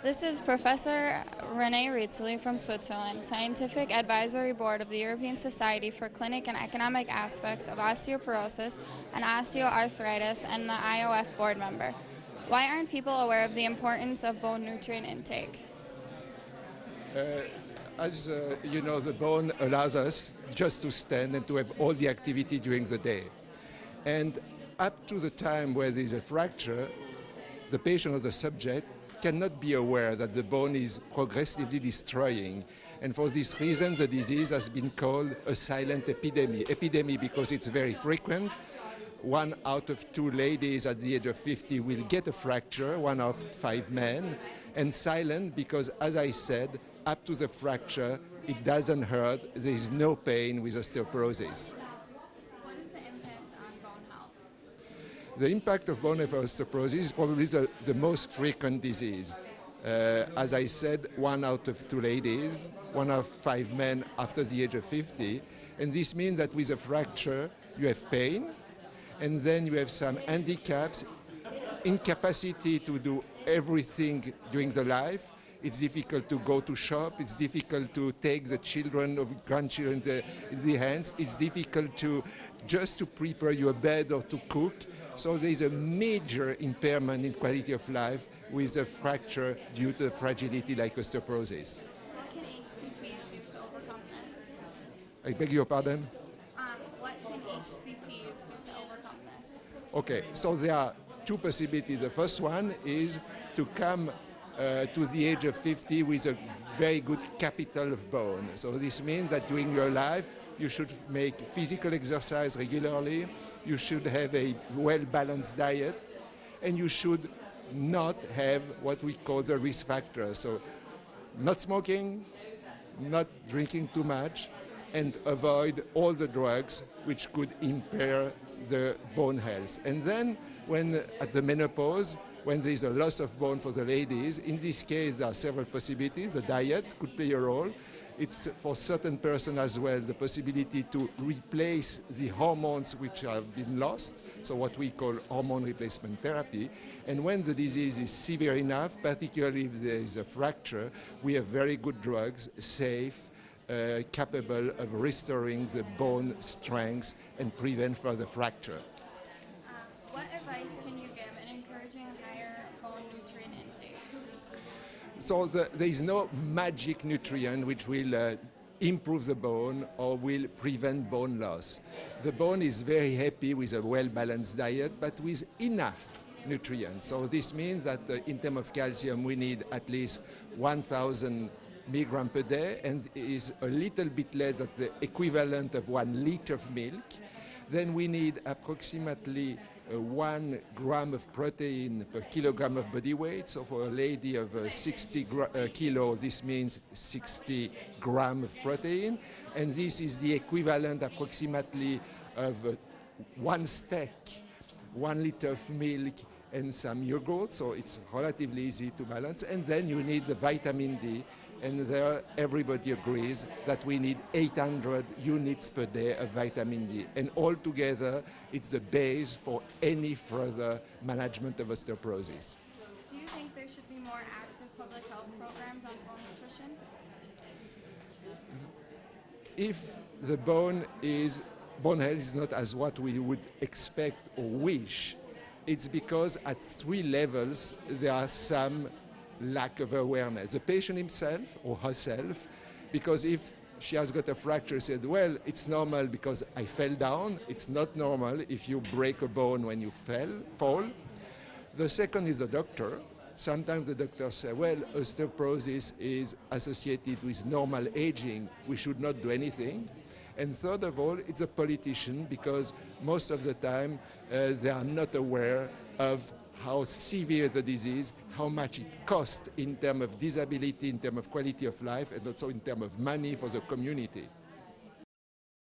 This is Professor René Rietzeli from Switzerland, Scientific Advisory Board of the European Society for Clinic and Economic Aspects of Osteoporosis and Osteoarthritis and the IOF board member. Why aren't people aware of the importance of bone nutrient intake? As you know, the bone allows us just to stand and to have all the activity during the day. And up to the time where there is a fracture, the patient or the subject cannot be aware that the bone is progressively destroying. And for this reason, the disease has been called a silent epidemic. Epidemic because it's very frequent. 1 out of 2 ladies at the age of 50 will get a fracture, 1 out of 5 men. And silent because, as I said, up to the fracture, it doesn't hurt, there is no pain with osteoporosis. What is the impact on bone health? The impact of bone health osteoporosis is probably the most frequent disease. As I said, 1 out of 2 ladies, 1 out of 5 men after the age of 50. And this means that with a fracture, you have pain, and then you have some handicaps, incapacity to do everything during the life. It's difficult to go to shop. It's difficult to take the children or grandchildren in the hands. It's difficult just to prepare your bed or to cook. So there is a major impairment in quality of life with a fracture due to fragility like osteoporosis. What can HCPs do to overcome this? I beg your pardon? What can HCPs do to overcome this? Okay, so there are 2 possibilities. The first one is to come to the age of 50 with a very good capital of bone. So this means that during your life you should make physical exercise regularly, you should have a well-balanced diet, and you should not have what we call the risk factor. So not smoking, not drinking too much, and avoid all the drugs which could impair the bone health. And then when at the menopause, when there is a loss of bone for the ladies, in this case there are several possibilities. The diet could play a role. It's for certain persons as well the possibility to replace the hormones which have been lost, so what we call hormone replacement therapy. And when the disease is severe enough, particularly if there is a fracture, we have very good drugs, safe, capable of restoring the bone strength and prevent further fracture. What advice can you give in encouraging higher bone nutrient intake? So there is no magic nutrient which will improve the bone or will prevent bone loss. The bone is very happy with a well-balanced diet, but with enough nutrients. So this means that in terms of calcium, we need at least 1,000 milligrams per day, and is a little bit less than the equivalent of 1 liter of milk. Then we need approximately 1 gram of protein per kilogram of body weight. So for a lady of 60 kilo, this means 60 grams of protein. And this is the equivalent approximately of 1 steak, 1 liter of milk, and some yogurt. So it's relatively easy to balance. And then you need the vitamin D. And there everybody agrees that we need 800 units per day of vitamin D. And altogether, it's the base for any further management of osteoporosis. Do you think there should be more active public health programs on bone nutrition? If the bone health is not as what we would expect or wish, it's because at 3 levels there are some lack of awareness. The patient himself or herself, because if she has got a fracture, said, well, it's normal because I fell down. It's not normal if you break a bone when you fall. The second is the doctor. Sometimes the doctors say, well, osteoporosis is associated with normal aging. We should not do anything. And third of all, it's a politician, because most of the time they are not aware of how severe the disease, how much it costs in terms of disability, in terms of quality of life, and also in terms of money for the community.